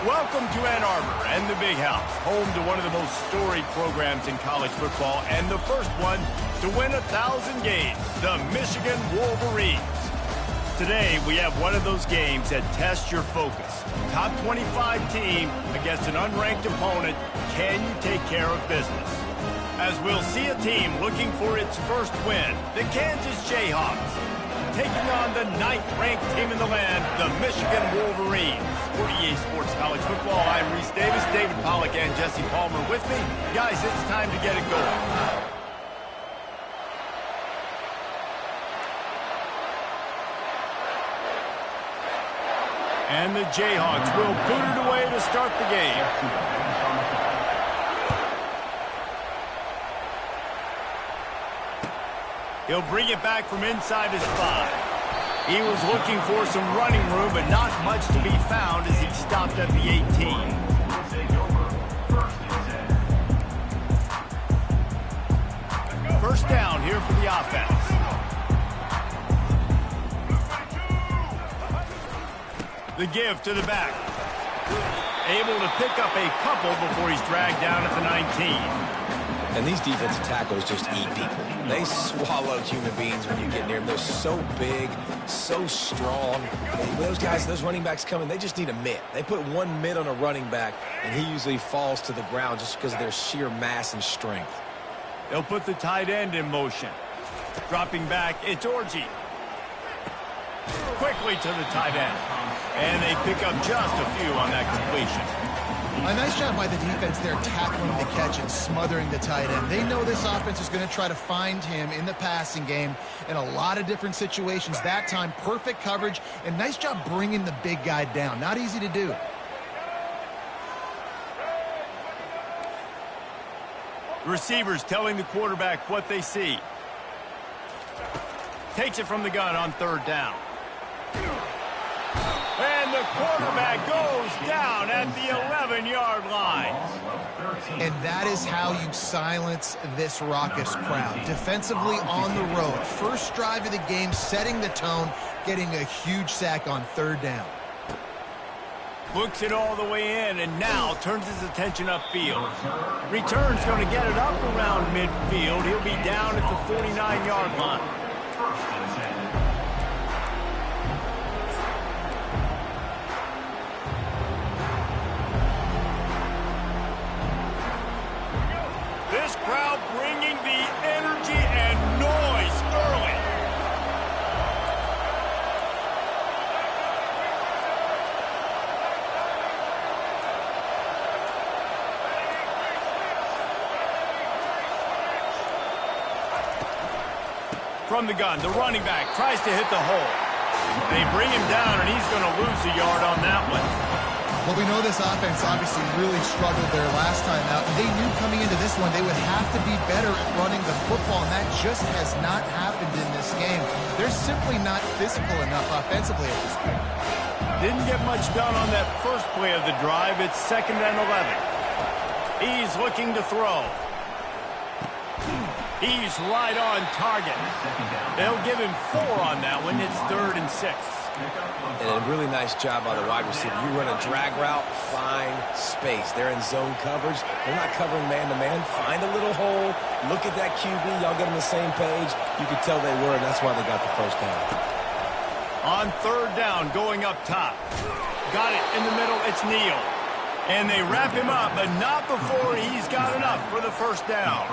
Welcome to Ann Arbor and the Big House, home to one of the most storied programs in college football and the first one to win 1,000 games, the Michigan Wolverines. Today, we have one of those games that tests your focus. Top 25 team against an unranked opponent. Can you take care of business? As we'll see a team looking for its first win, the Kansas Jayhawks, taking on the 9th-ranked team in the land, the Michigan Wolverines. For EA Sports College Football, I'm Reese Davis, David Pollack, and Jesse Palmer with me. Guys, it's time to get it going. And the Jayhawks will boot it away to start the game. He'll bring it back from inside his 5. He was looking for some running room, but not much to be found as he stopped at the 18. First down here for the offense. The give to the back. Able to pick up a couple before he's dragged down at the 19. And these defensive tackles just eat people. They swallow human beings when you get near them. They're so big, so strong. Those guys, those running backs coming, they just need a mitt. They put one mitt on a running back, and he usually falls to the ground just because of their sheer mass and strength. They'll put the tight end in motion. Dropping back, it's Orji. Quickly to the tight end. And they pick up just a few on that completion. A nice job by the defense there tackling the catch and smothering the tight end. They know this offense is going to try to find him in the passing game in a lot of different situations. That time, perfect coverage, and nice job bringing the big guy down. Not easy to do. Receivers telling the quarterback what they see. Takes it from the gun on third down. And the quarterback goes down at the 11-yard line. And that is how you silence this raucous crowd. Defensively on the road. First drive of the game, setting the tone, getting a huge sack on third down. Looks it all the way in and now turns his attention upfield. Return's going to get it up around midfield. He'll be down at the 49-yard line. This crowd bringing the energy and noise early. From the gun, the running back tries to hit the hole. They bring him down, and he's going to lose a yard on that one. Well, we know this offense obviously really struggled there last time out. They knew coming into this one they would have to be better at running the football, and that just has not happened in this game. They're simply not physical enough offensively at this point. Didn't get much done on that first play of the drive. It's 2nd and 11. He's looking to throw. He's right on target. They'll give him 4 on that one. It's 3rd and 6. And a really nice job by the wide receiver. You run a drag route, find space. They're in zone coverage. They're not covering man-to-man. Find a little hole. Look at that QB. Y'all get on the same page. You could tell they were, and that's why they got the first down. On third down, going up top. Got it in the middle. It's Neal. And they wrap him up, but not before he's got enough for the first down.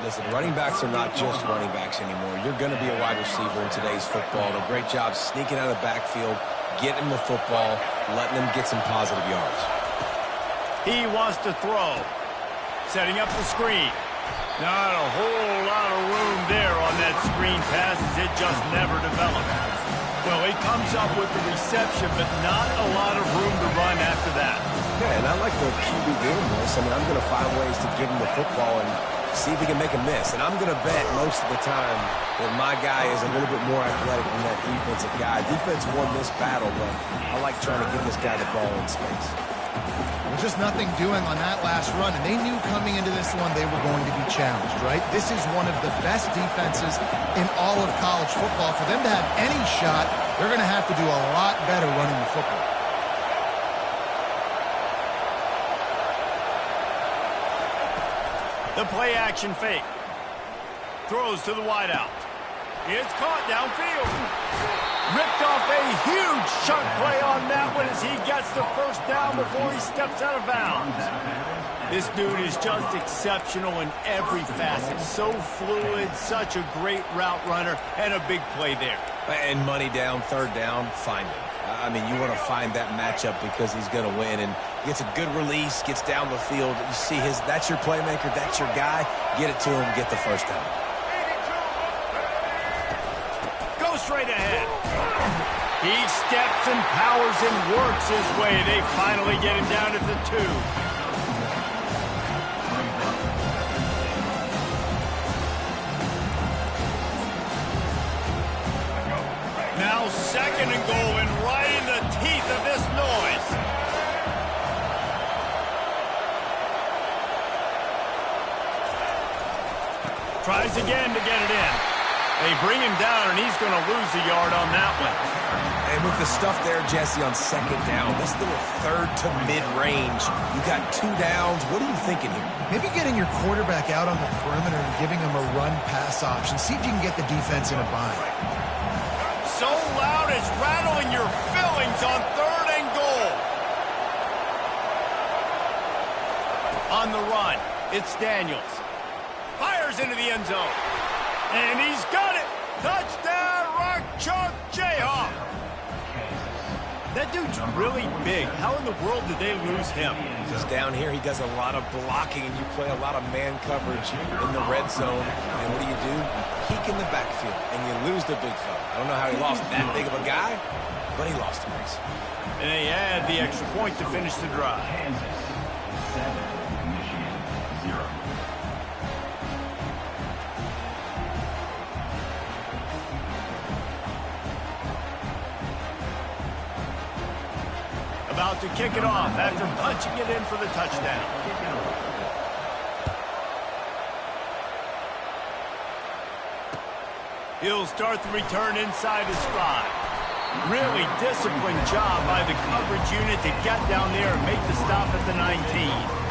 Listen, running backs are not just running backs anymore. You're going to be a wide receiver in today's football. A great job sneaking out of the backfield, getting the football, letting them get some positive yards. He wants to throw. Setting up the screen. Not a whole lot of room there on that screen pass as it just never developed. Well, he comes up with the reception, but not a lot of room to run after that. Yeah, and I like the QB doing this. I mean, I'm going to find ways to give him the football and see if he can make a miss. And I'm going to bet most of the time that my guy is a little bit more athletic than that defensive guy. Defense won this battle, but I like trying to give this guy the ball in space. Well, just nothing doing on that last run, and they knew coming into this one they were going to be challenged, right? This is one of the best defenses in all of college football. For them to have any shot, they're going to have to do a lot better running the football. The play action fake. Throws to the wideout. It's caught downfield. Ripped off a huge chunk play on that one as he gets the first down before he steps out of bounds. This dude is just exceptional in every facet. So fluid, such a great route runner, and a big play there. And money down, third down, find him. I mean, you want to find that matchup because he's going to win. And gets a good release, gets down the field. You see that's your playmaker, that's your guy. Get it to him, get the first down. Go straight ahead. He steps and powers and works his way. They finally get him down at the 2. Now 2nd and goal, and right in the teeth of this noise. Tries again to get it in. They bring him down, and he's going to lose a yard on that one. And with the stuff there, Jesse, on 2nd down, this little third to mid-range, you got 2 downs. What are you thinking here? Maybe getting your quarterback out on the perimeter and giving him a run-pass option. See if you can get the defense in a bind. So loud it's rattling your fillings on 3rd and goal. On the run, it's Daniels. Fires into the end zone. And he's got it. Touchdown, Rock Chalk Jayhawk. That dude's really big. How in the world did they lose him? Because down here he does a lot of blocking, and you play a lot of man coverage in the red zone. And what do? You peek in the backfield, and you lose the big fella. I don't know how he lost that big of a guy, but he lost him. And they add the extra point to finish the drive. About to kick it off after punching it in for the touchdown. He'll start the return inside his 5. Really disciplined job by the coverage unit to get down there and make the stop at the 19.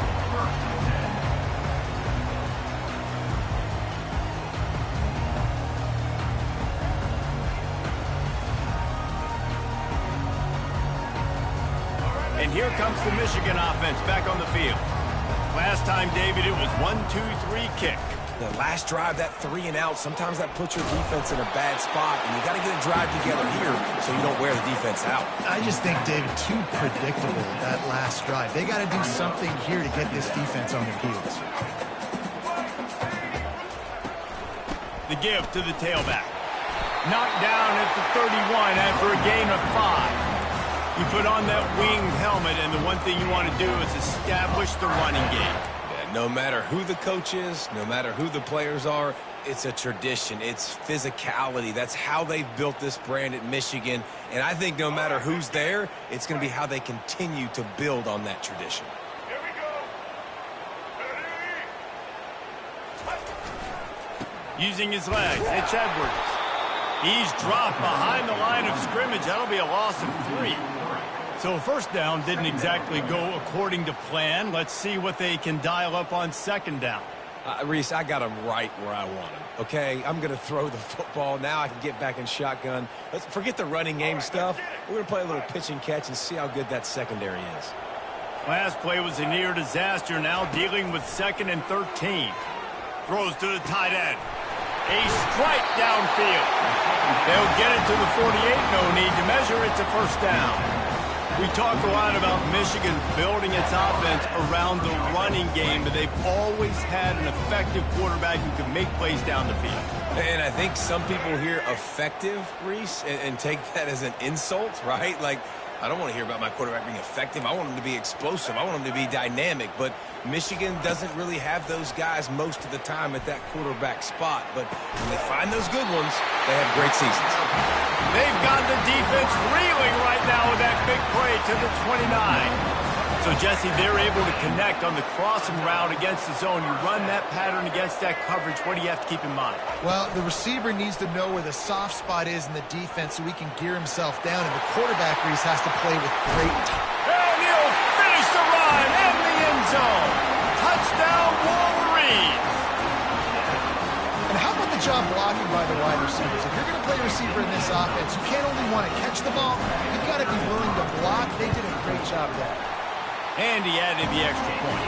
And here comes the Michigan offense back on the field. Last time, David, it was 1-2-3 kick. The last drive, that 3 and out, sometimes that puts your defense in a bad spot, and you got to get a drive together here so you don't wear the defense out. I just think, David, too predictable, that last drive. They got to do something here to get this defense on their heels. The give to the tailback. Knocked down at the 31 after a gain of 5. You put on that winged helmet, and the one thing you want to do is establish the running game. Yeah, no matter who the coach is, no matter who the players are, it's a tradition. It's physicality. That's how they built this brand at Michigan. And I think no matter who's there, it's going to be how they continue to build on that tradition. Here we go. Using his legs, it's Edwards. He's dropped behind the line of scrimmage. That'll be a loss of 3. So 1st down didn't exactly go according to plan. Let's see what they can dial up on 2nd down. Reese, I got him right where I want him, okay? I'm going to throw the football. Now I can get back in shotgun. Let's forget the running game stuff. We're going to play a little pitch and catch and see how good that secondary is. Last play was a near disaster. Now dealing with 2nd and 13. Throws to the tight end. A strike downfield. They'll get it to the 48. No need to measure. It's a 1st down. We talk a lot about Michigan building its offense around the running game, but they've always had an effective quarterback who can make plays down the field. And I think some people hear effective, Reese, and take that as an insult, right? Like, I don't want to hear about my quarterback being effective. I want him to be explosive. I want him to be dynamic. But Michigan doesn't really have those guys most of the time at that quarterback spot. But when they find those good ones, they have great seasons. They've got the defense reeling right now with that big play to the 29. So, Jesse, they're able to connect on the crossing route against the zone. You run that pattern against that coverage. What do you have to keep in mind? Well, the receiver needs to know where the soft spot is in the defense so he can gear himself down, and the quarterback, Reese, has to play with great time. And he'll finish the run in the end zone. Touchdown, Wolverines. the job blocking by the wide receivers. If you're going to play receiver in this offense, you can't only want to catch the ball, you've got to be willing to block. They did a great job there. And he added the extra point.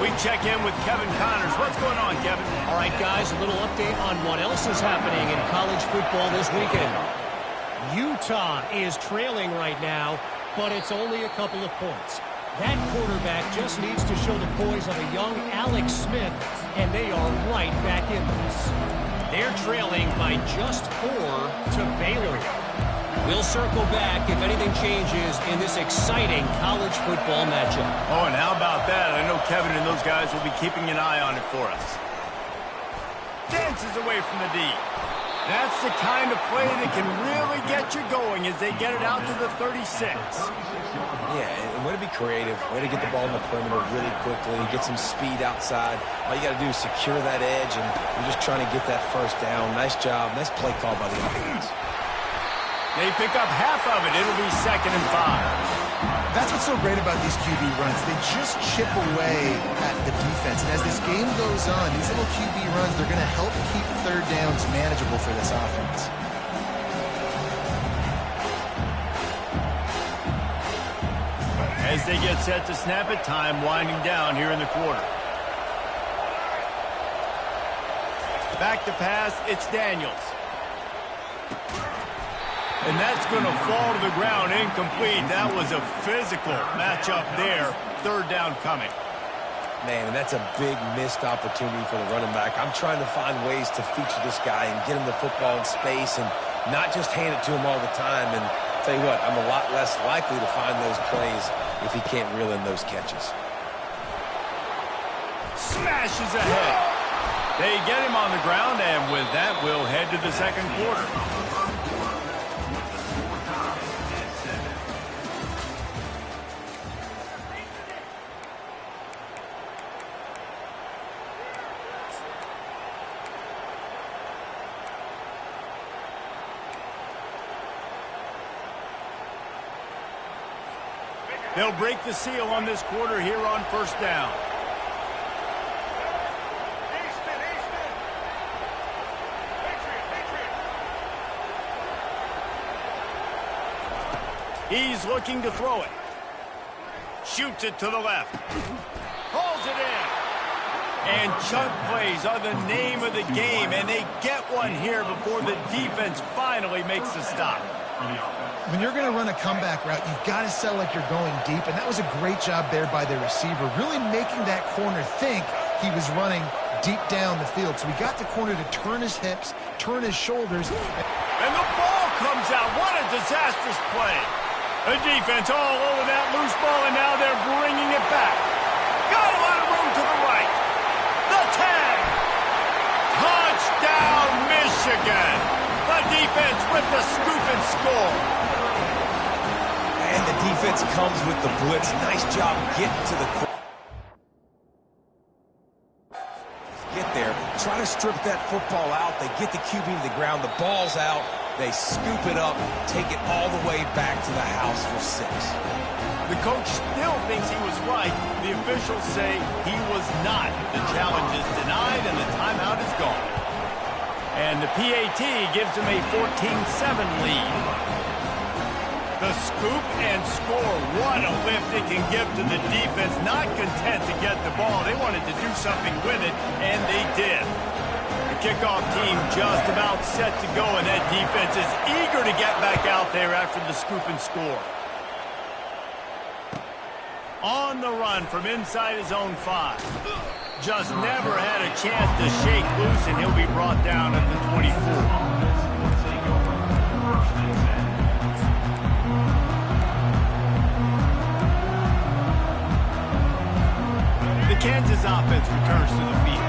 We check in with Kevin Connors. What's going on, Kevin? All right, guys, a little update on what else is happening in college football this weekend. Utah is trailing right now, but it's only a couple of points. That quarterback just needs to show the poise of a young Alex Smith, and they are right back in this. They're trailing by just 4 to Baylor. We'll circle back if anything changes in this exciting college football matchup. Oh, and how about that? I know Kevin and those guys will be keeping an eye on it for us. Dances away from the D. That's the kind of play that can really get you going as they get it out to the 36. Yeah, and way to be creative, way to get the ball in the perimeter really quickly, get some speed outside. All you got to do is secure that edge, and you're just trying to get that first down. Nice job. Nice play call by the offense. They pick up half of it. It'll be 2nd and 5. That's what's so great about these QB runs. They just chip away at the defense. And as this game goes on, these little QB runs, they're going to help keep third downs manageable for this offense. As they get set to snap it, time winding down here in the quarter. Back to pass, it's Daniels. And that's going to fall to the ground, incomplete. That was a physical matchup there. 3rd down coming. Man, and that's a big missed opportunity for the running back. I'm trying to find ways to feature this guy and get him the football in space and not just hand it to him all the time. And tell you what, I'm a lot less likely to find those plays if he can't reel in those catches. Smashes ahead. They get him on the ground, and with that, we'll head to the 2nd quarter. They'll break the seal on this quarter here on 1st down. He's looking to throw it. Shoots it to the left. Pulls it in. And chunk plays are the name of the game, and they get one here before the defense finally makes the stop. When you're going to run a comeback route, you've got to sell like you're going deep, and that was a great job there by the receiver, really making that corner think he was running deep down the field. So he got the corner to turn his hips, turn his shoulders. And the ball comes out. What a disastrous play. The defense all over that loose ball, and now they're bringing it back. Got a lot of room to the right. The tag. Touchdown, Michigan. The defense with the scoop and score. And the defense comes with the blitz. Nice job getting to the get there. Try to strip that football out. They get the QB to the ground. The ball's out. They scoop it up, take it all the way back to the house for 6. The coach still thinks he was right. The officials say he was not. The challenge is denied, and the timeout is gone. And the PAT gives them a 14-7 lead. The scoop and score. What a lift it can give to the defense. Not content to get the ball. They wanted to do something with it, and they did. The kickoff team just about set to go, and that defense is eager to get back out there after the scoop and score. On the run from inside his own 5. Just never had a chance to shake loose, and he'll be brought down at the 24. The Kansas offense returns to the field.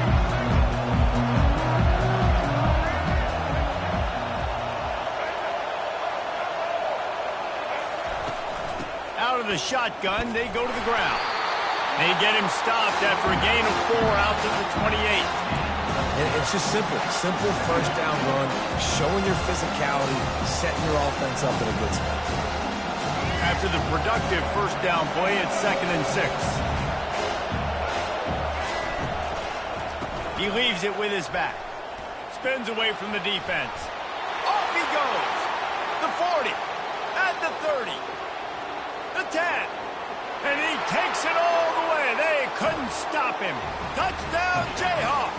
Out of the shotgun, they go to the ground. They get him stopped after a gain of 4 out to the 28. And it's just simple. Simple first down run, showing your physicality, setting your offense up in a good spot. After the productive first down play, it's 2nd and 6. He leaves it with his back. spins away from the defense. Off he goes. The 40. At the 30. The 10. And he takes it all the way. They couldn't stop him. Touchdown, Jayhawks.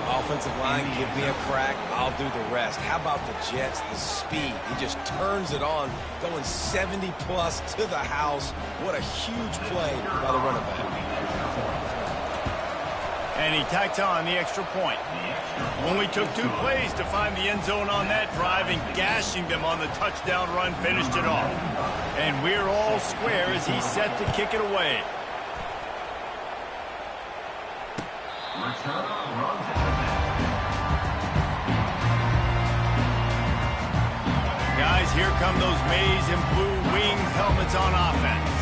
Offensive line, give me a crack, I'll do the rest. How about the Jets, the speed? He just turns it on, going 70-plus to the house. What a huge play by the running back. And he tacked on the extra point. Only took 2 plays to find the end zone on that drive, and gashing them on the touchdown run finished it off. And we're all square as he's set to kick it away. Guys, here come those maize and blue wing helmets on offense.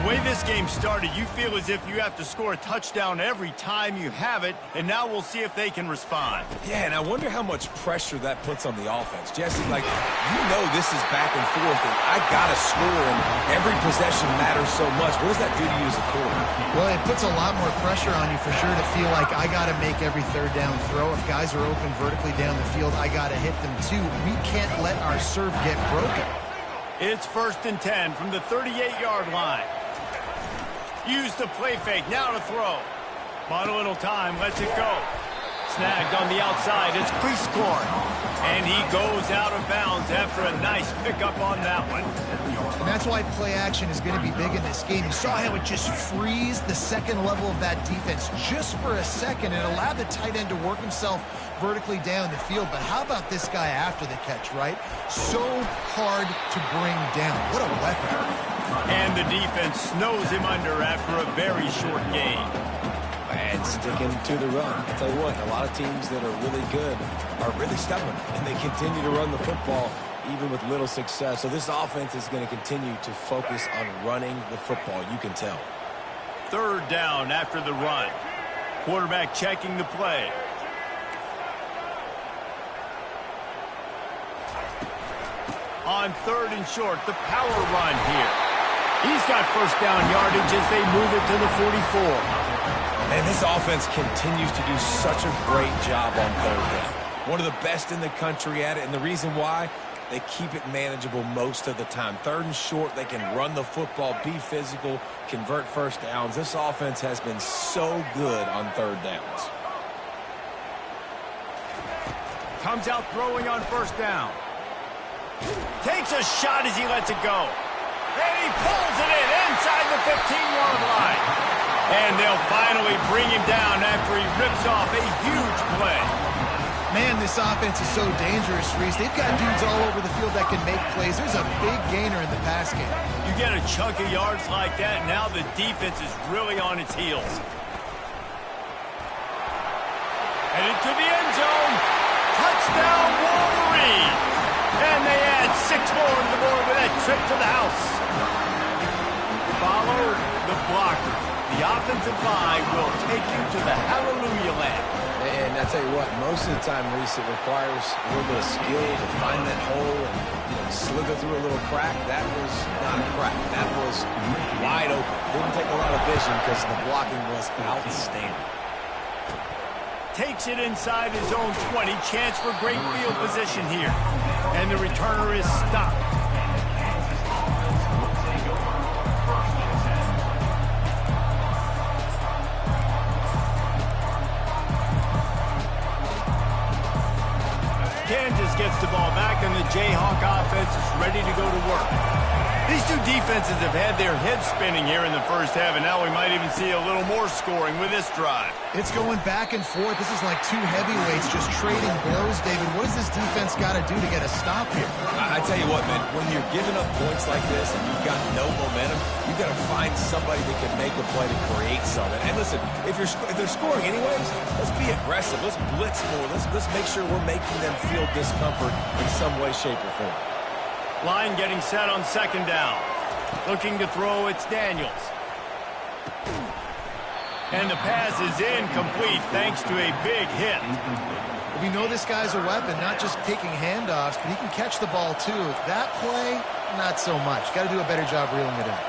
The way this game started, you feel as if you have to score a touchdown every time you have it, and now we'll see if they can respond. Yeah, and I wonder how much pressure that puts on the offense. Jesse, like, you know this is back and forth, and I got to score, and every possession matters so much. What does that do to you as a quarterback? Well, it puts a lot more pressure on you for sure to feel like I got to make every third down throw. If guys are open vertically down the field, I got to hit them too. We can't let our serve get broken. It's 1st and 10 from the 38-yard line. Use the play fake, now to throw. Bought a little time, lets it go. Snagged on the outside, it's Prieskorn. And he goes out of bounds after a nice pickup on that one. And that's why play action is going to be big in this game. You saw how it just freezed the second level of that defense just for a second. It allowed the tight end to work himself vertically down the field. But how about this guy after the catch, right? So hard to bring down. What a weapon. And the defense snows him under after a very short gain. And sticking to the run. I'll tell you what, a lot of teams that are really good are really stubborn, and they continue to run the football even with little success. So this offense is going to continue to focus on running the football, you can tell. 3rd down after the run. Quarterback checking the play. On 3rd and short, the power run here. He's got 1st down yardage as they move it to the 44. And this offense continues to do such a great job on 3rd down. One of the best in the country at it, and the reason why, they keep it manageable most of the time. 3rd and short, they can run the football, be physical, convert 1st downs. This offense has been so good on 3rd downs. Comes out throwing on 1st down. Takes a shot as he lets it go. And he pulls it in inside the 15-yard line. And they'll finally bring him down after he rips off a huge play. Man, this offense is so dangerous, Reese. They've got dudes all over the field that can make plays. There's a big gainer in the pass game. You get a chunk of yards like that, now the defense is really on its heels. And into the end zone. Touchdown, Wolverine. And they add 6 more to the board with that trip to the house. Follow the blockers. The offensive line will take you to the hallelujah land. And I tell you what, most of the time, Reese, it requires a little bit of skill to find that hole and slither through a little crack. That was not a crack. That was wide open. Didn't take a lot of vision because the blocking was outstanding. Takes it inside his own 20. Chance for great field position here. And the returner is stopped. Kansas gets the ball back, and the Jayhawk offense is ready to go to work. These two defenses have had their heads spinning here in the 1st half, and now we might even see a little more scoring with this drive. It's going back and forth. This is like 2 heavyweights just trading blows, David. What does this defense got to do to get a stop here? I tell you what, man, when you're giving up points like this and you've got no momentum, you've got to find somebody that can make a play to create something. And listen, if they're scoring anyways, let's be aggressive. Let's blitz more. Let's make sure we're making them feel discomfort in some way, shape, or form. Line getting set on 2nd down. Looking to throw, it's Daniels. And the pass is incomplete thanks to a big hit. We know this guy's a weapon, not just taking handoffs, but he can catch the ball too. That play, not so much. Got to do a better job reeling it in.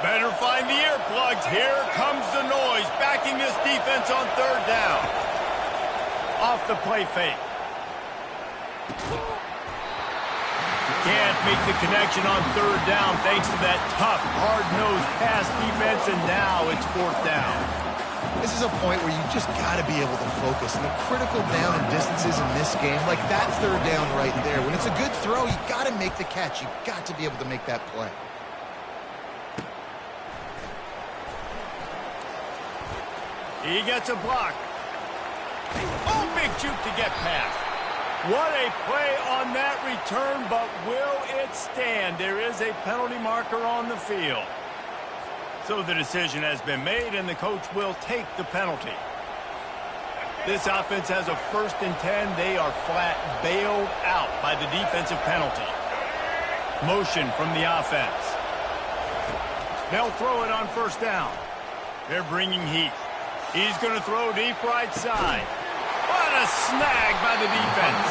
Better find the earplugs. Here comes the noise, backing this defense on third down. Off the play fake. Can't make the connection on third down thanks to that tough, hard-nosed pass defense, and now it's fourth down. This is a point where you just got to be able to focus. And the critical down and distances in this game, like that third down right there, when it's a good throw, you got to make the catch. You've got to be able to make that play. He gets a block. Oh, big juke to get past. What a play on that return, but will it stand? There is a penalty marker on the field. So the decision has been made, and the coach will take the penalty. This offense has a 1st and 10. They are flat bailed out by the defensive penalty. Motion from the offense. They'll throw it on first down. They're bringing heat. He's going to throw deep right side. What a snag by the defense.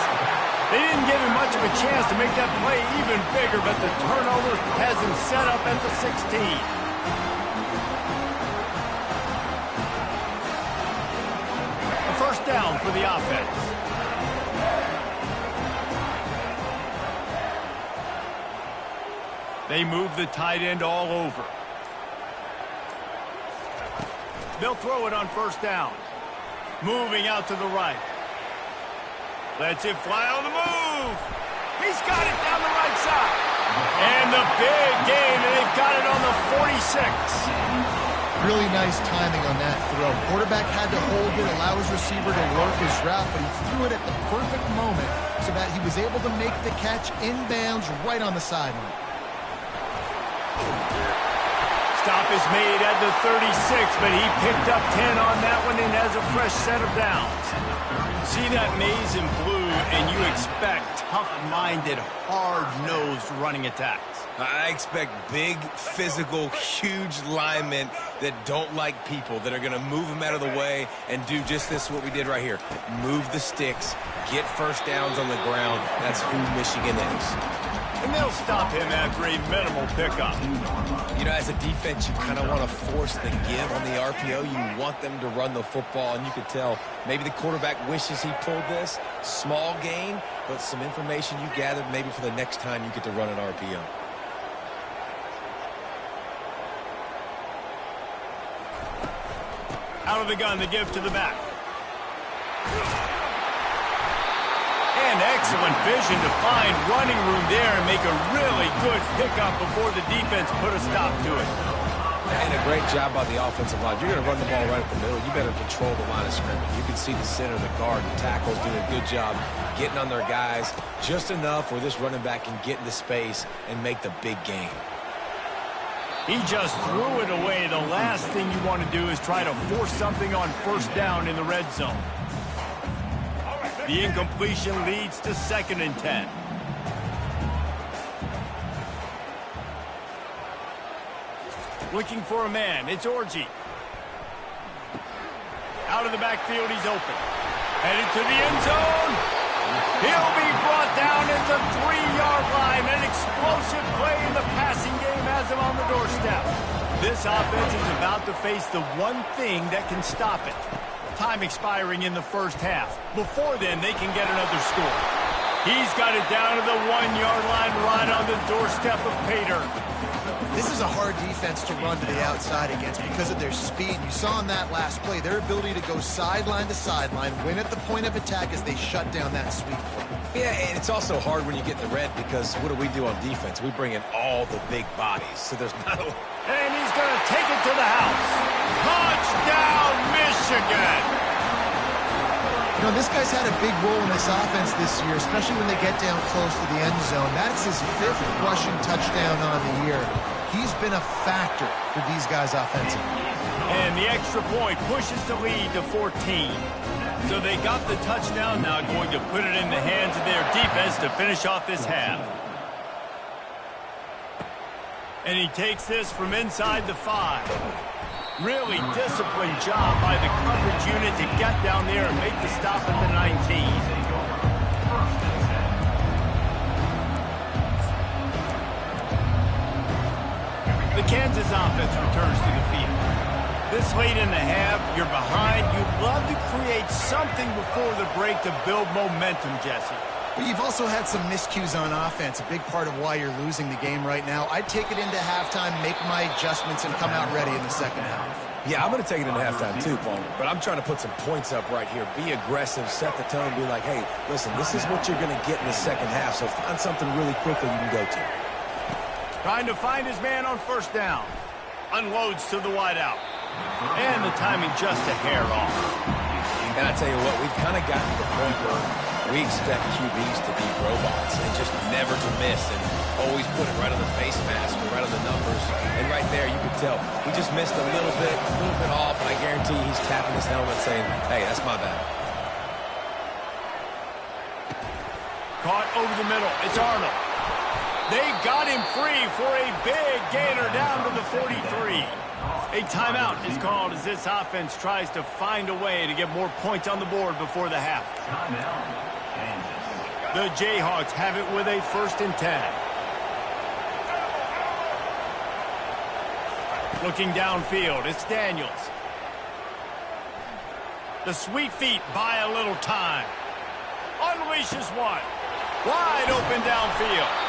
They didn't give him much of a chance to make that play even bigger, but the turnover has him set up at the 16. First down for the offense. They move the tight end all over. They'll throw it on first down. Moving out to the right. Lets it fly on the move. He's got it down the right side. And the big gain, and they've got it on the 46. Really nice timing on that throw. Quarterback had to hold it, allow his receiver to work his route, but he threw it at the perfect moment so that he was able to make the catch inbounds right on the sideline. Stop is made at the 36, but he picked up 10 on that one and has a fresh set of downs. See that maze in blue, and you expect tough-minded, hard-nosed running attacks. I expect big, physical, huge linemen that don't like people, that are going to move them out of the way and do just this, what we did right here. Move the sticks, get first downs on the ground. That's who Michigan is. And they'll stop him after a minimal pickup. You know, as a defense, you kind of want to force the give on the RPO. You want them to run the football, and you could tell maybe the quarterback wishes he pulled this. Small gain, but some information you gathered maybe for the next time you get to run an RPO. Out of the gun, the give to the back. And excellent vision to find running room there and make a really good pickup before the defense put a stop to it. And a great job by the offensive line. If you're going to run the ball right up the middle, you better control the line of scrimmage. You can see the center, the guard, the tackles doing a good job getting on their guys just enough where this running back can get into space and make the big game. He just threw it away. The last thing you want to do is try to force something on first down in the red zone. The incompletion leads to 2nd and 10. Looking for a man. It's Orji. Out of the backfield, he's open. Headed to the end zone. He'll be brought down at the 3-yard line. An explosive play in the passing game has him on the doorstep. This offense is about to face the one thing that can stop it. Time expiring in the first half. Before then, they can get another score. He's got it down to the 1-yard line right on the doorstep of Pater. This is a hard defense to run to the outside against because of their speed. You saw in that last play their ability to go sideline to sideline, win at the point of attack as they shut down that sweep play. Yeah, and it's also hard when you get in the red because what do on defense? We bring in all the big bodies, so there's not a... And he's going to take it to the house. Touchdown, Michigan! You know, this guy's had a big role in this offense this year, especially when they get down close to the end zone. That's his 5th rushing touchdown on the year. He's been a factor for these guys offensively. And the extra point pushes the lead to 14. So they got the touchdown, now going to put it in the hands of their defense to finish off this half. And he takes this from inside the 5. Really disciplined job by the coverage unit to get down there and make the stop at the 19. The Kansas offense offense returns to the field. This late in the half, you're behind. You'd love to create something before the break to build momentum, Jesse. But you've also had some miscues on offense, a big part of why you're losing the game right now. I'd take it into halftime, make my adjustments, and come out ready in the second half. Yeah, I'm going to take it into halftime too, Paul. But I'm trying to put some points up right here. Be aggressive, set the tone, be like, hey, listen, this is what you're going to get in the second half, so find something really quickly you can go to. Trying to find his man on first down. Unloads to the wideout. And the timing just a hair off. And I tell you what, we've kind of gotten to the point where we expect QBs to be robots and just never to miss and always put it right on the face mask or right on the numbers. And right there, you could tell we just missed a little bit off, and I guarantee he's tapping his helmet saying, hey, that's my bad. Caught over the middle. It's Arnold. They got him free for a big gainer down to the 43. A timeout is called as this offense tries to find a way to get more points on the board before the half. The Jayhawks have it with a 1st and 10. Looking downfield, it's Daniels. The sweet feet buy a little time. Unleashes one. Wide open downfield.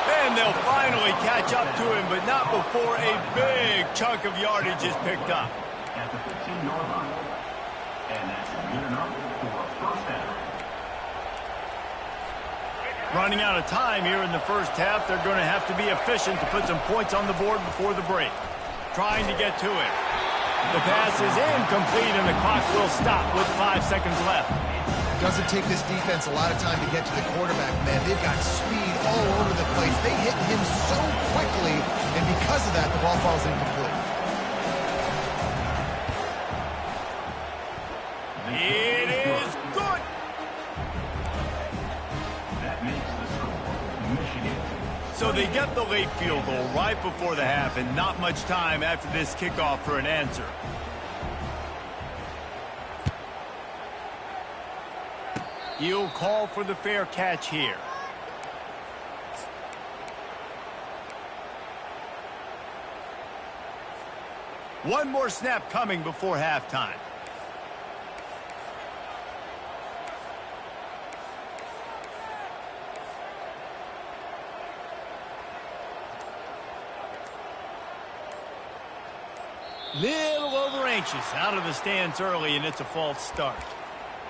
And they'll finally catch up to him, but not before a big chunk of yardage is picked up. At the 15-yard line. And that's good enough for a first down. Running out of time here in the first half, they're going to have to be efficient to put some points on the board before the break. Trying to get to it. The pass is incomplete, and the clock will stop with 5 seconds left. Doesn't take this defense a lot of time to get to the quarterback, man. They've got speed all over the place. They hit him so quickly, and because of that, the ball falls incomplete. It is good. That makes the score Michigan. So they get the late field goal right before the half, and not much time after this kickoff for an answer. He'll call for the fair catch here. One more snap coming before halftime. Little over anxious, out of the stance early, and it's a false start.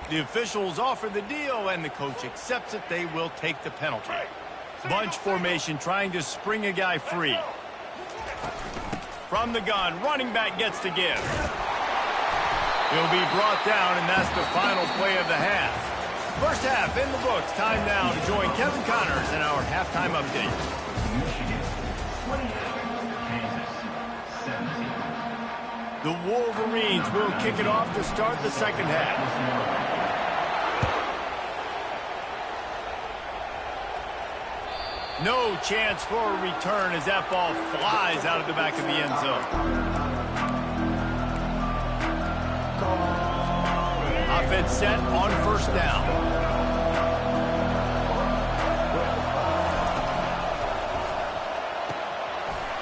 The officials offer the deal, and the coach accepts it. They will take the penalty. Bunch formation trying to spring a guy free. From the gun, running back gets to give. He'll be brought down, and that's the final play of the half. First half in the books. Time now to join Kevin Connors in our halftime update. Michigan 28, Kansas 17. The Wolverines will kick it off to start the second half. No chance for a return as that ball flies out of the back of the end zone. Offense set on first down.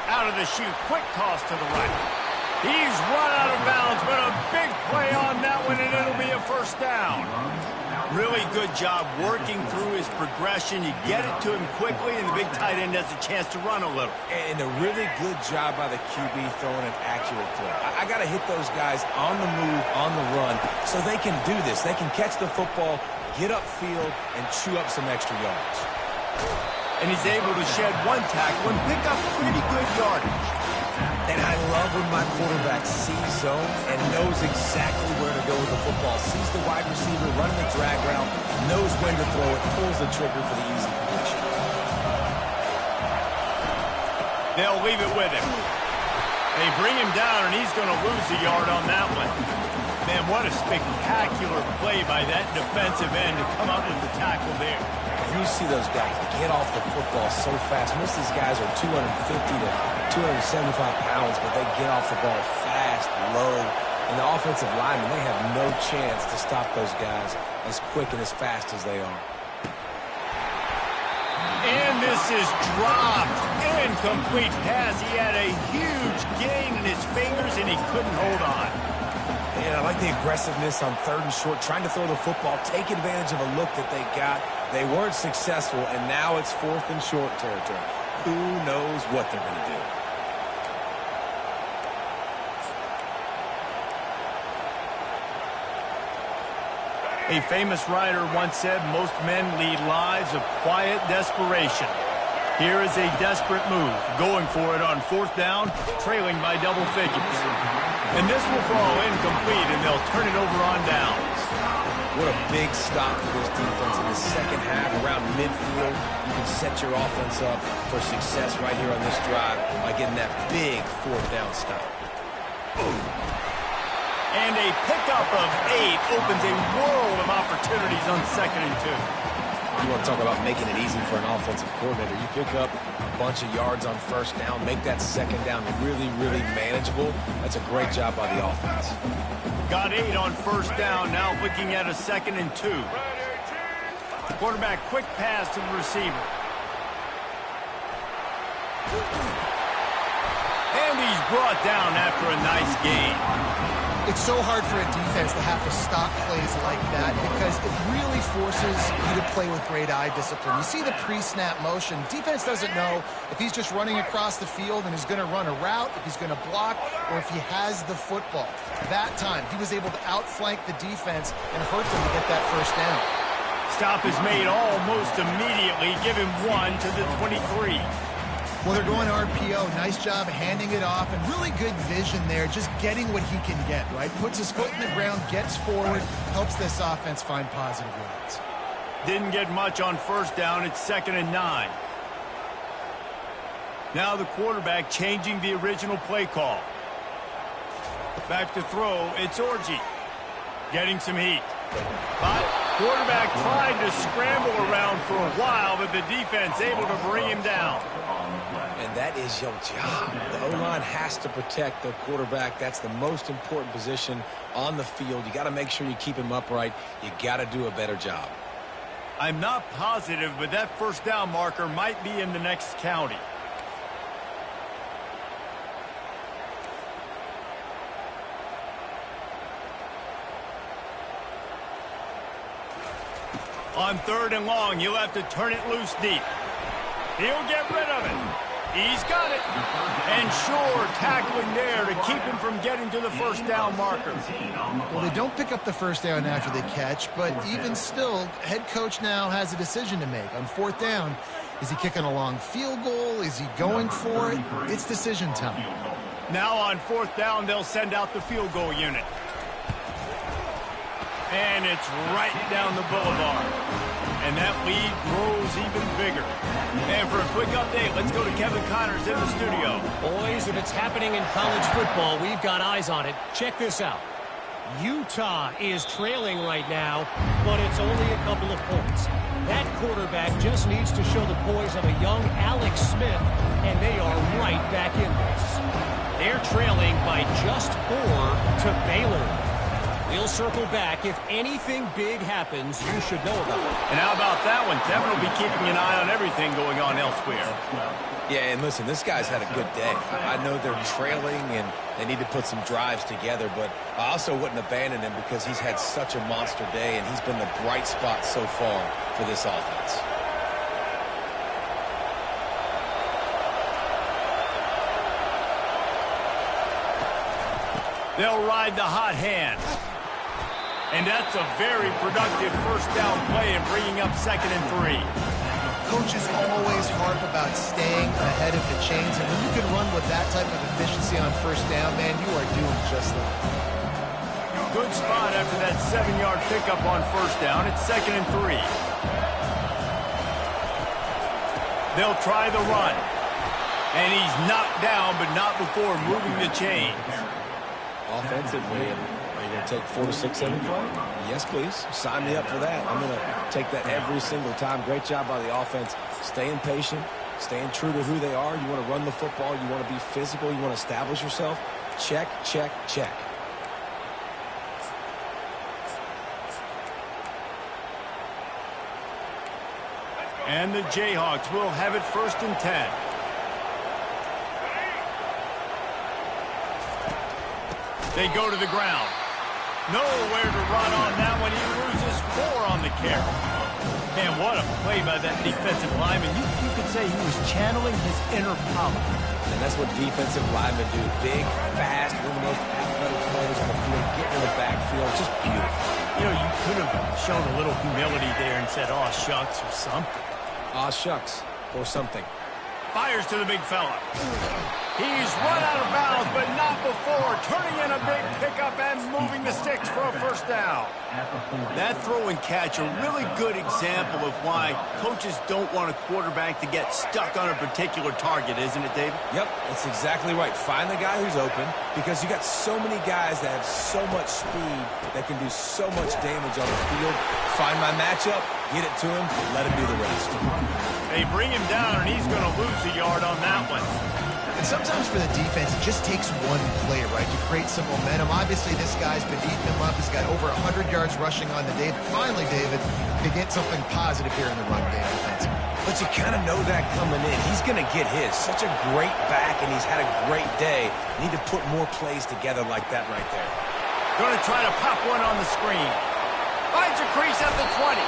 Out of the chute, quick toss to the right. He's run out of bounds, but a big play on that one, and it'll be a first down. Really good job working through his progression. You get it to him quickly, and the big tight end has a chance to run a little. And a really good job by the QB throwing an accurate throw. I got to hit those guys on the move, on the run, so they can do this. They can catch the football, get upfield, and chew up some extra yards. And he's able to shed one tackle and pick up pretty good yardage. And I love when my quarterback sees zone and knows exactly where to go with the football. Sees the wide receiver running the drag route, knows when to throw it, pulls the trigger for the easy completion. They'll leave it with him. They bring him down, and he's going to lose a yard on that one. Man, what a spectacular play by that defensive end to come up with the tackle there. You see those guys get off the football so fast. Most of these guys are 250 to 275 pounds, but they get off the ball fast, low. And the offensive linemen, they have no chance to stop those guys as quick and as fast as they are. And this is dropped. Incomplete pass. He had a huge gain in his fingers, and he couldn't hold on. And I like the aggressiveness on 3rd and short, trying to throw the football, take advantage of a look that they got. They weren't successful, and now it's 4th and short territory. Who knows what they're going to do? A famous writer once said most men lead lives of quiet desperation. Here is a desperate move, going for it on 4th down, trailing by double figures. And this will fall incomplete, and they'll turn it over on downs. What a big stop for this defense in the second half around midfield. You can set your offense up for success right here on this drive by getting that big 4th down stop. And a pickup of 8 opens a world of opportunities on 2nd and 2. You want to talk about making it easy for an offensive coordinator. You pick up a bunch of yards on 1st down, make that 2nd down really, really manageable. That's a great job by the offense. Got 8 on 1st down, now looking at a 2nd and 2. Quarterback quick pass to the receiver. And he's brought down after a nice gain. It's so hard for a defense to have to stop plays like that because it really forces you to play with great eye discipline. You see the pre-snap motion. Defense doesn't know if he's just running across the field and is going to run a route, if he's going to block, or if he has the football. That time, he was able to outflank the defense and hurt them to get that 1st down. Stop is made almost immediately. Give him 1 to the 23. Well, they're going RPO. Nice job handing it off, and really good vision there, just getting what he can get, right? Puts his foot in the ground, gets forward, helps this offense find positive yards. Didn't get much on 1st down. It's 2nd and 9. Now the quarterback changing the original play call. Back to throw. It's Orji. Getting some heat. But quarterback tried to scramble around for a while, but the defense able to bring him down. And that is your job. The O-line has to protect their quarterback. That's the most important position on the field. You got to make sure you keep him upright. You got to do a better job. I'm not positive, but that 1st down marker might be in the next county. On 3rd and long, he'll have to turn it loose deep. He'll get rid of it. He's got it. And sure, tackling there to keep him from getting to the 1st down marker. Well, they don't pick up the 1st down after they catch, but even still, head coach now has a decision to make. On 4th down, is he kicking a long field goal? Is he going for it? It's decision time. Now on 4th down, they'll send out the field goal unit. And it's right down the boulevard. And that lead grows even bigger. And for a quick update, let's go to Kevin Connors in the studio. Boys, if it's happening in college football, we've got eyes on it. Check this out. Utah is trailing right now, but it's only a couple of points. That quarterback just needs to show the poise of a young Alex Smith, and they are right back in this. They're trailing by just 4 to Baylor. We'll circle back. If anything big happens, you should know about it. And how about that one? Kevin will be keeping an eye on everything going on elsewhere. Yeah, and listen, this guy's had a good day. I know they're trailing and they need to put some drives together, but I also wouldn't abandon him because he's had such a monster day and he's been the bright spot so far for this offense. They'll ride the hot hand. And that's a very productive 1st down play and bringing up 2nd and 3. Coaches always harp about staying ahead of the chains, and when you can run with that type of efficiency on 1st down, man, you are doing just that. Good spot after that 7-yard pickup on 1st down. It's 2nd and 3. They'll try the run. And he's knocked down, but not before moving the chains. Offensively, are you going to take 4 to 6 every play? Yes, please. Sign me up for that. I'm going to take that every single time. Great job by the offense. Staying patient, staying true to who they are. You want to run the football. You want to be physical. You want to establish yourself. Check, check, check. And the Jayhawks will have it 1st and 10. They go to the ground. Nowhere to run on that one. He loses 4 on the carry. Man, what a play by that defensive lineman. You could say he was channeling his inner power. And that's what defensive linemen do. Big, fast, one of the most athletic players on the field, getting in the backfield. Just beautiful. You know, you could have shown a little humility there and said, "Aw, shucks," or something. Aw, shucks, or something. Fires to the big fella. He's run out of bounds, but not before turning in a big pickup and moving the sticks for a 1st down. That throw and catch, a really good example of why coaches don't want a quarterback to get stuck on a particular target, isn't it, David? Yep, that's exactly right. Find the guy who's open, because you got so many guys that have so much speed that can do so much damage on the field. Find my matchup, get it to him, let him do the rest. They bring him down, and he's going to lose a yard on that one. And sometimes for the defense, it just takes one play, right, to create some momentum. Obviously, this guy's been eating him up. He's got over 100 yards rushing on the day. But finally, David, to get something positive here in the run game defensively. But you kind of know that coming in. He's going to get his. Such a great back, and he's had a great day. Need to put more plays together like that right there. Going to try to pop one on the screen. Finds a crease at the 20.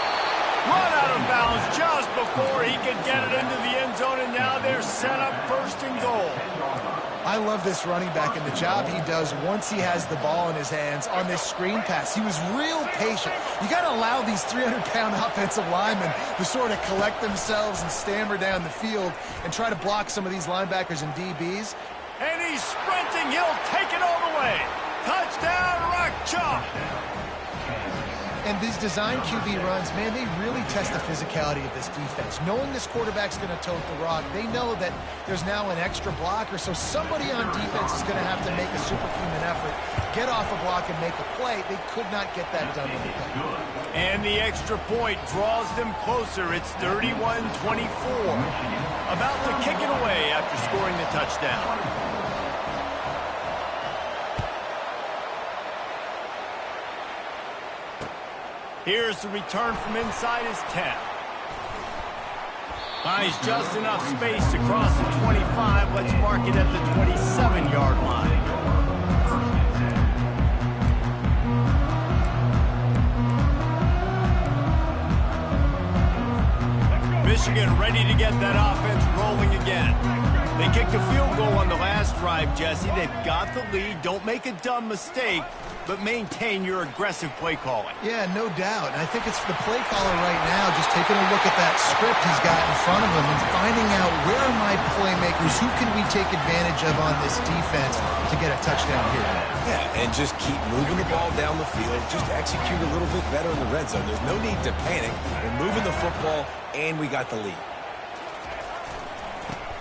Run out of bounds just before he could get it into the end zone, and now they're set up 1st and goal. I love this running back and the job he does once he has the ball in his hands on this screen pass. He was real patient. You got to allow these 300-pound offensive linemen to sort of collect themselves and stammer down the field and try to block some of these linebackers and DBs. And he's sprinting. He'll take it all the way. Touchdown, Rock Chalk. And these design QB runs, man, they really test the physicality of this defense. Knowing this quarterback's going to tote the rock, they know that there's now an extra blocker, so somebody on defense is going to have to make a superhuman effort, get off a block and make a play. They could not get that done with the play. And the extra point draws them closer. It's 31-24. About to kick it away after scoring the touchdown. Here's the return from inside his 10. Buys just enough space to cross the 25. Let's mark it at the 27-yard line. Michigan ready to get that offense rolling again. They kicked a field goal on the last drive, Jesse. They've got the lead. Don't make a dumb mistake, but maintain your aggressive play calling. Yeah, no doubt. And I think it's the play caller right now just taking a look at that script he's got in front of him and finding out where are my playmakers, who can we take advantage of on this defense to get a touchdown here. Yeah, and just keep moving the ball down the field. Just execute a little bit better in the red zone. There's no need to panic. We're moving the football, and we got the lead.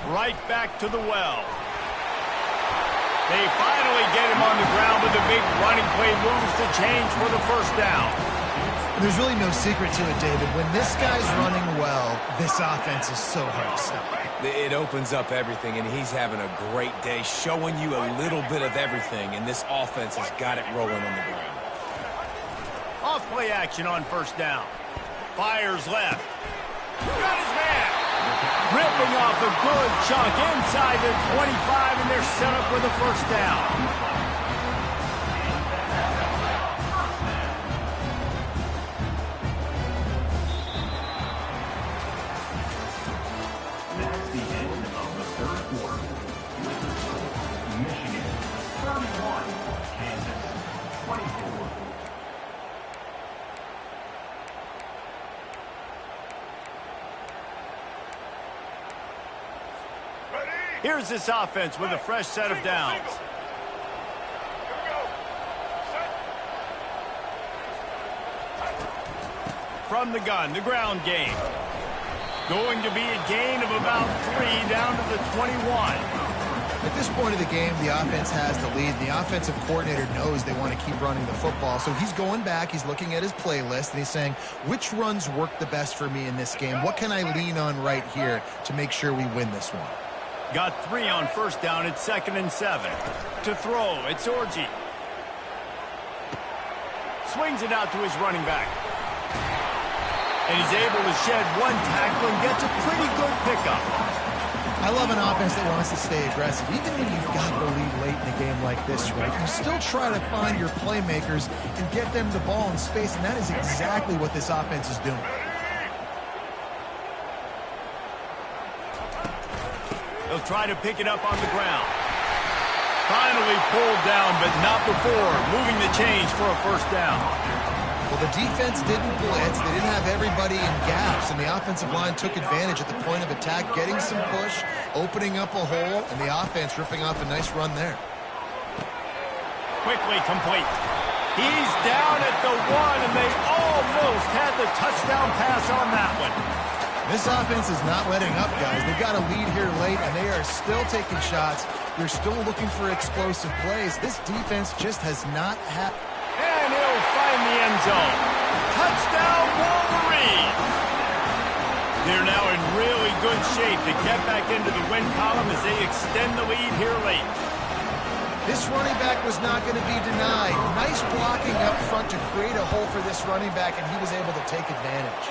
Right back to the well. They finally get him on the ground with a big running play, moves the change for the 1st down. There's really no secret to it, David. When this guy's running well, this offense is so hard to stop. It opens up everything, and he's having a great day, showing you a little bit of everything, and this offense has got it rolling on the ground. Off play action on 1st down. Fires left. Got his man. Ripping off a good chunk inside the 25, and they're set up with a 1st down. That's the end of the 3rd quarter. Michigan 31, Kansas 24. Here's this offense with a fresh set of downs. From the gun, the ground game. Going to be a gain of about 3 down to the 21. At this point of the game, the offense has the lead. The offensive coordinator knows they want to keep running the football. So he's going back, he's looking at his playlist, and he's saying, which runs work the best for me in this game? What can I lean on right here to make sure we win this one? Got 3 on 1st down. It's 2nd and 7. To throw, it's Orji. Swings it out to his running back. And he's able to shed one tackle and gets a pretty good pickup. I love an offense that wants to stay aggressive. Even when you've got the lead late in a game like this, right, you still try to find your playmakers and get them the ball in space, and that is exactly what this offense is doing. They'll try to pick it up on the ground. Finally pulled down, but not before moving the chains for a first down. Well, the defense didn't blitz. They didn't have everybody in gaps, and the offensive line took advantage at the point of attack, getting some push, opening up a hole, and the offense ripping off a nice run there. Quickly complete. He's down at the 1, and they almost had the touchdown pass on that one. This offense is not letting up, guys. They've got a lead here late, and they are still taking shots. They're still looking for explosive plays. This defense just has not had... And he'll find the end zone. Touchdown, Wolverines! They're now in really good shape to get back into the win column as they extend the lead here late. This running back was not going to be denied. Nice blocking up front to create a hole for this running back, and he was able to take advantage.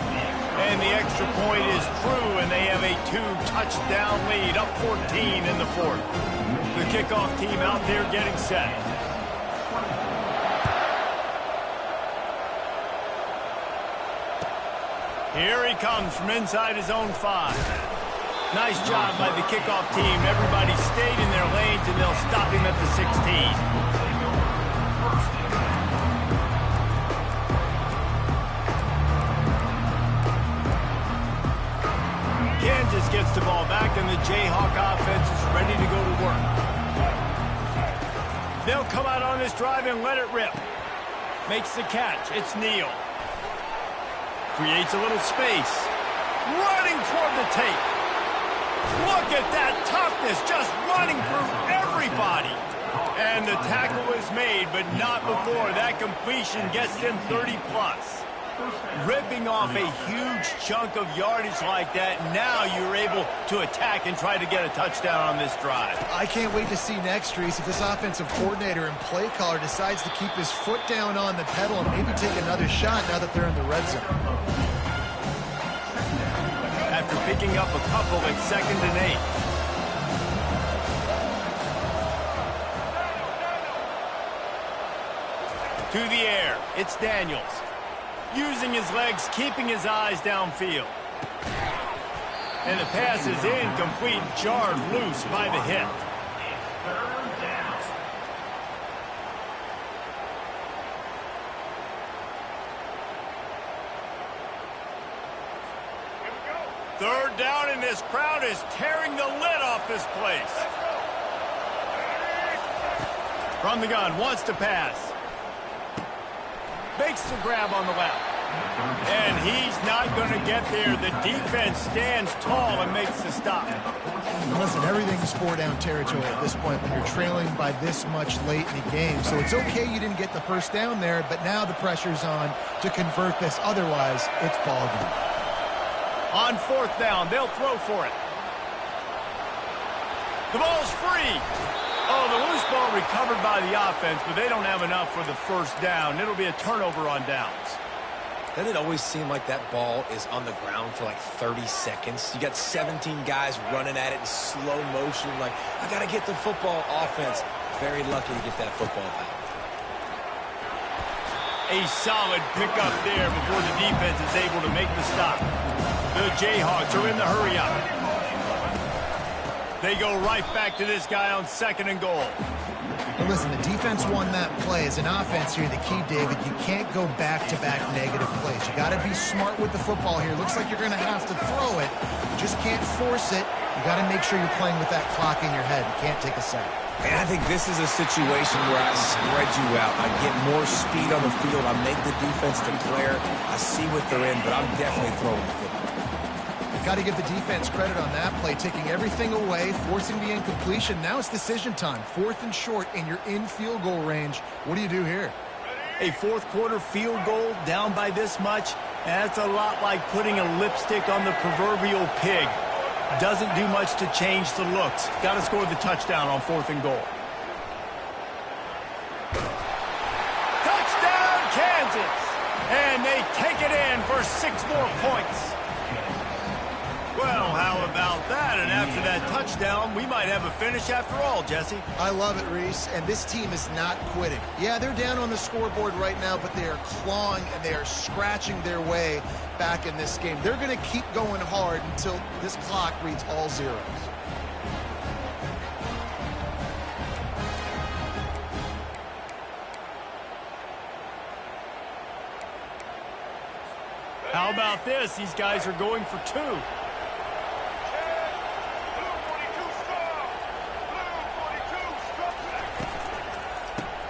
And the extra point is true, and they have a 2-touchdown lead, up 14 in the fourth. The kickoff team out there getting set. Here he comes from inside his own 5. Nice job by the kickoff team. Everybody stayed in their lanes, and they'll stop him at the 16. Kansas gets the ball back, and the Jayhawk offense is ready to go to work. They'll come out on this drive and let it rip. Makes the catch. It's Neal. Creates a little space. Running toward the tape. Look at that toughness, just running through everybody. And the tackle is made, but not before that completion gets them 30-plus. Ripping off a huge chunk of yardage like that, now you're able to attack and try to get a touchdown on this drive. I can't wait to see next, Reese, if this offensive coordinator and play caller decides to keep his foot down on the pedal and maybe take another shot now that they're in the red zone. After picking up a couple at 2nd and 8. To the air, it's Daniels. Using his legs, keeping his eyes downfield. And the pass is incomplete, jarred loose by the hit. Third down, and this crowd is tearing the lid off this place. From the gun, wants to pass. Makes the grab on the left. And he's not going to get there. The defense stands tall and makes the stop. Listen, everything's 4-down territory at this point when you're trailing by this much late in the game. So it's okay you didn't get the first down there, but now the pressure's on to convert this. Otherwise, it's ball game. On 4th down, they'll throw for it. The ball's free. Oh, the loose ball recovered by the offense, but they don't have enough for the first down. It'll be a turnover on downs. Doesn't it always seem like that ball is on the ground for like 30 seconds? You got 17 guys running at it in slow motion. Like, I got to get the football. Offense, very lucky to get that football back. A solid pickup there before the defense is able to make the stop. The Jayhawks are in the hurry-up. They go right back to this guy on 2nd and goal. But listen, the defense won that play. As an offense here, the key, David, you can't go back-to-back negative plays. You got to be smart with the football here. Looks like you're going to have to throw it. You just can't force it. You got to make sure you're playing with that clock in your head. You can't take a sack. And I think this is a situation where I spread you out. I get more speed on the field. I make the defense declare. I see what they're in, but I'm definitely throwing the football. Got to give the defense credit on that play, taking everything away, forcing the incompletion. Now it's decision time. 4th and short, and you're in field goal range. What do you do here? A 4th quarter field goal down by this much, that's a lot like putting a lipstick on the proverbial pig. Doesn't do much to change the looks. Got to score the touchdown on 4th and goal. Touchdown, Kansas! And they take it in for 6 more points. Well, how about that? And after that touchdown, we might have a finish after all, Jesse. I love it, Reese, and this team is not quitting. Yeah, they're down on the scoreboard right now, but they are clawing and they are scratching their way back in this game. They're going to keep going hard until this clock reads all zeros. How about this? These guys are going for 2.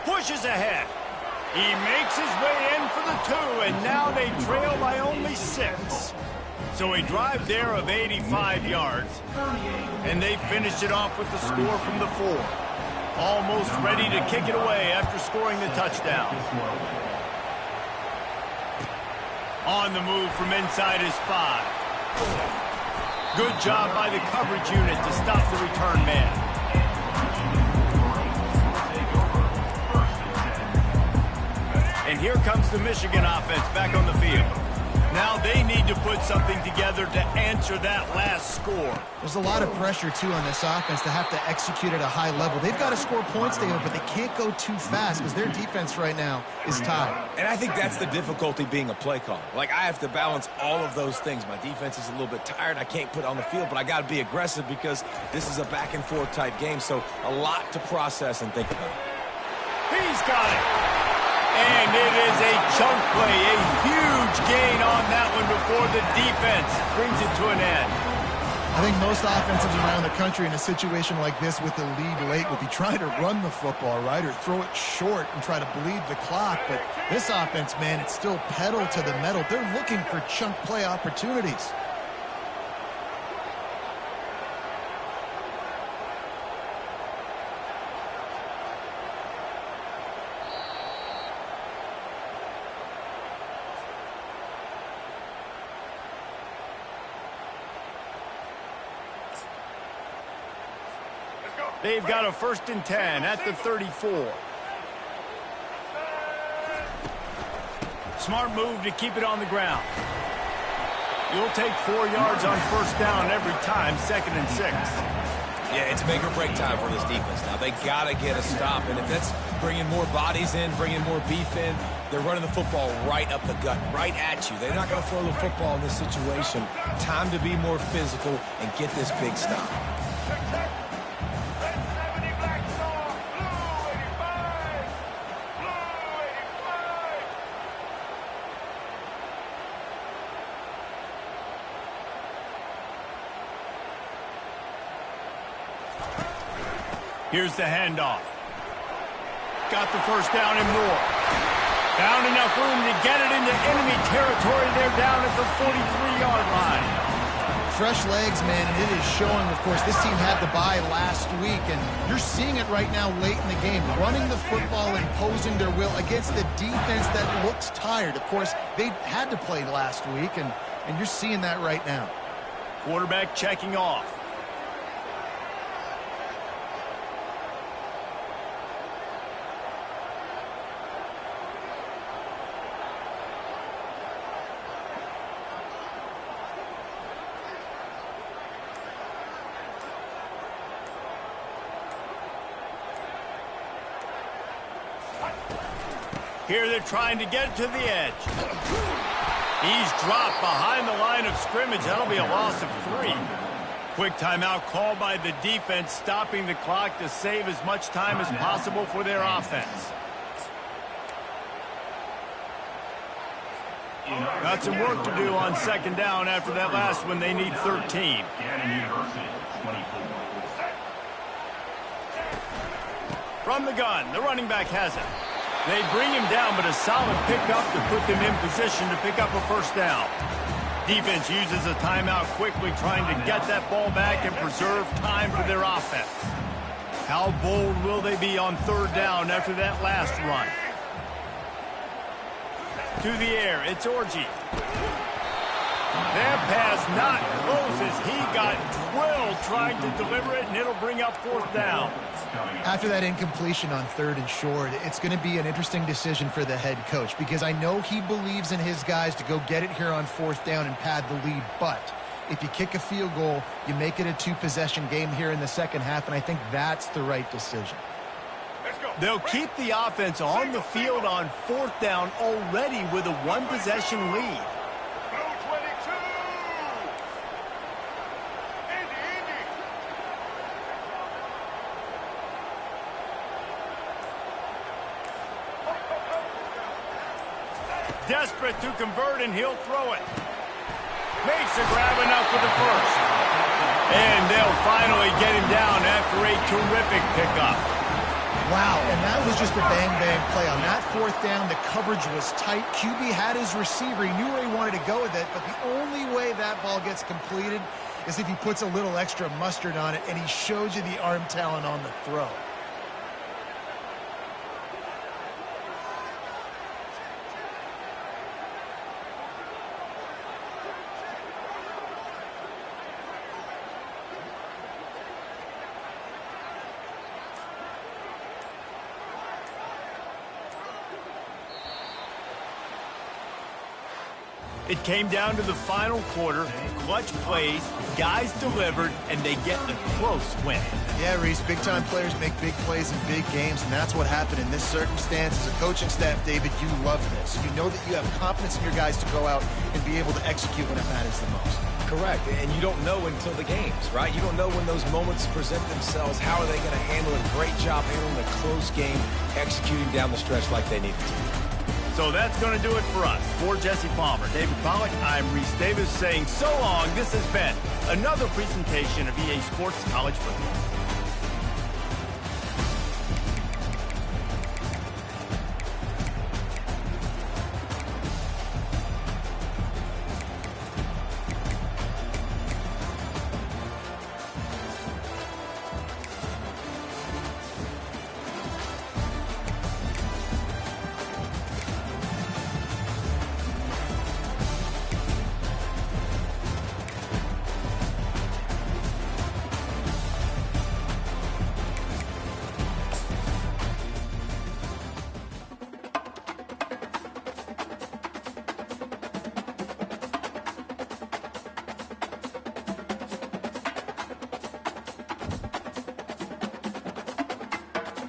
Pushes ahead. He makes his way in for the 2, and now they trail by only 6. So a drive there of 85 yards, and they finished it off with the score from the 4. Almost ready to kick it away after scoring the touchdown. On the move from inside his 5. Good job by the coverage unit to stop the return man. And here comes the Michigan offense back on the field. Now they need to put something together to answer that last score. There's a lot of pressure, too, on this offense to have to execute at a high level. They've got to score points, David, but they can't go too fast because their defense right now is tired. And I think that's the difficulty being a play caller. Like, I have to balance all of those things. My defense is a little bit tired. I can't put on the field, but I got to be aggressive because this is a back-and-forth type game, so a lot to process and think about. He's got it. And it is a chunk play, a huge gain on that one before the defense brings it to an end. I think most offenses around the country in a situation like this with the lead late would be trying to run the football, right, or throw it short and try to bleed the clock. But this offense, man, it's still pedal to the metal. They're looking for chunk play opportunities. They've got a 1st and 10 at the 34. Smart move to keep it on the ground. You'll take 4 yards on 1st down every time, 2nd and 6. Yeah, it's make or break time for this defense now. They got to get a stop, and if that's bringing more bodies in, bringing more beef in, they're running the football right up the gut, right at you. They're not going to throw the football in this situation. Time to be more physical and get this big stop. Here's the handoff. Got the 1st down and more. Found enough room to get it into enemy territory. They're down at the 43-yard line. Fresh legs, man, and it is showing, of course. This team had the bye last week, and you're seeing it right now late in the game. Running the football, imposing their will against the defense that looks tired. Of course, they had to play last week, and you're seeing that right now. Quarterback checking off. Here they're trying to get to the edge. He's dropped behind the line of scrimmage. That'll be a loss of 3. Quick timeout called by the defense, stopping the clock to save as much time as possible for their offense. Got some work to do on 2nd down after that last one. They need 13. From the gun, the running back has it. They bring him down, but a solid pickup to put them in position to pick up a 1st down. Defense uses a timeout quickly, trying to get that ball back and preserve time for their offense. How bold will they be on 3rd down after that last run? To the air, it's Orji. That pass not close as he got drilled field trying to deliver it, and it'll bring up fourth down. After that incompletion on 3rd and short, it's going to be an interesting decision for the head coach because I know he believes in his guys to go get it here on 4th down and pad the lead, but if you kick a field goal, you make it a 2-possession game here in the second half, and I think that's the right decision. They'll keep the offense on the field on 4th down already with a 1-possession lead. Desperate to convert, and he'll throw it. Makes a grab enough for the first. And they'll finally get him down after a terrific pickup. Wow, and that was just a bang-bang play. On that 4th down, the coverage was tight. QB had his receiver. He knew where he wanted to go with it, but the only way that ball gets completed is if he puts a little extra mustard on it, and he shows you the arm talent on the throw. It came down to the final quarter, clutch plays, guys delivered, and they get a close win. Yeah, Reese, big-time players make big plays in big games, and that's what happened in this circumstance. As a coaching staff, David, you love this. You know that you have confidence in your guys to go out and be able to execute when it matters the most. Correct, and you don't know until the games, right? You don't know when those moments present themselves. How are they going to handle it? Great job handling a close game, executing down the stretch like they needed to. So that's going to do it for us. For Jesse Palmer, David Pollack, I'm Reese Davis saying so long. This has been another presentation of EA Sports College Football.